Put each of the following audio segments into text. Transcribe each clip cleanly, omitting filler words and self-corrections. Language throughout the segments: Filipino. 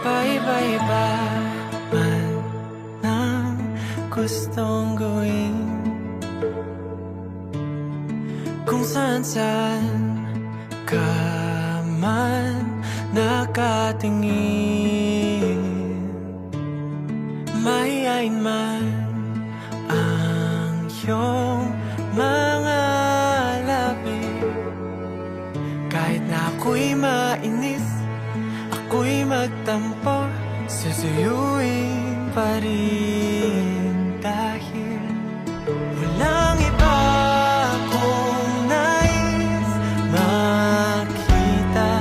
Paiba-iba man ng gustong gawin, kung saan-saan ka man nakatingin. Mahihain man ang iyong mga labi, kahit na ako'y mainis, ako'y magtampo, susuyuin pa rin. Dahil walang iba akong nais makita,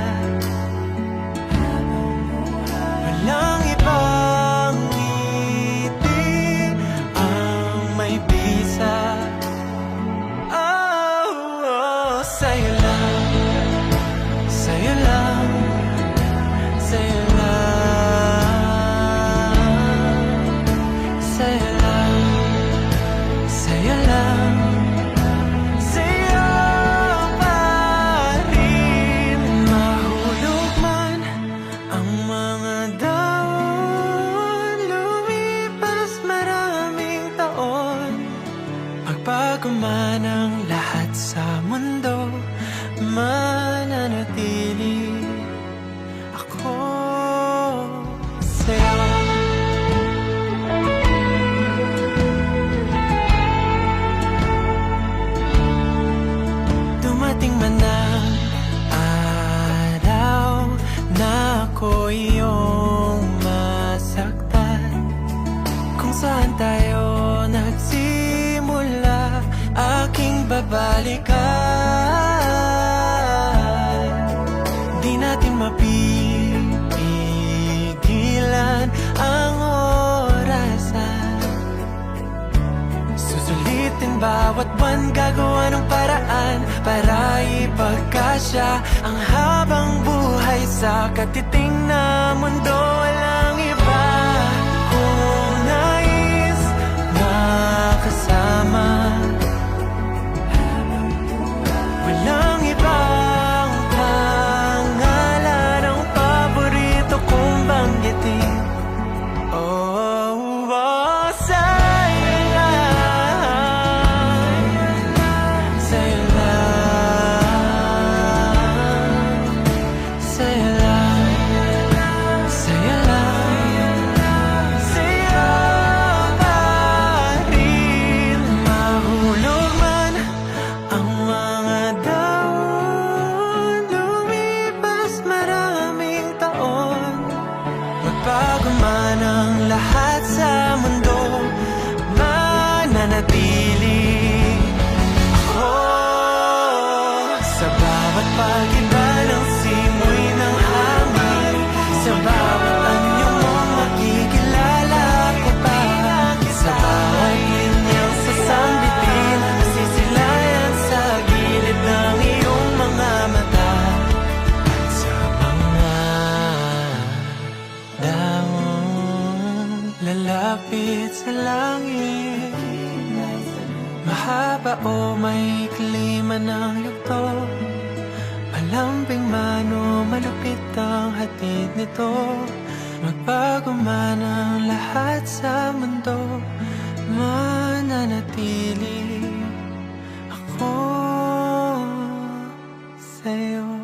walang ibang ngiti ang may bisa. Oh, sa'yo lang, sa'yo lang, sa'yo lang, sa'yo lang, sa'yo lang, sa'yo pa rin. Mahulog man ang mga dahon, lumipas maraming taon, magbago man ang lahat sa mundo, mananatili ako sa'yo. Dumating man ang araw na ako iyong masaktan, kung saan tayo nagsimula, aking babalikan. Di natin mapipigilan ang orasan, susulitin bawat buwan, gagawa ng paraan para ipagkasya ang habang buhay sa katiting na mundo. Walang iba kung nais makasama, walang ibang pangalan ang paborito kong banggitin. Oh, oh, sa'yo lang, sa'yo lang, sa'yo lang, sa'yo lang, sa'yo pa rin. Mahulog man ang mga dahon, lumipas maraming taon, magbago man ang lahat sa mundo, mananatili ako sa bawat pag-iba ng simoy ng hangin, sa bawat anyo mong makikilala ko pa, sa bawat linyang sasambitin, masisilayan sa gilid ng iyong mga mata, sa mga dahon lalapit sa langit. Mahaba o maikli man ang yugto, malambing man o malupit ang hatid nito, magbago man ang lahat sa mundo, mananatili ako sa'yo.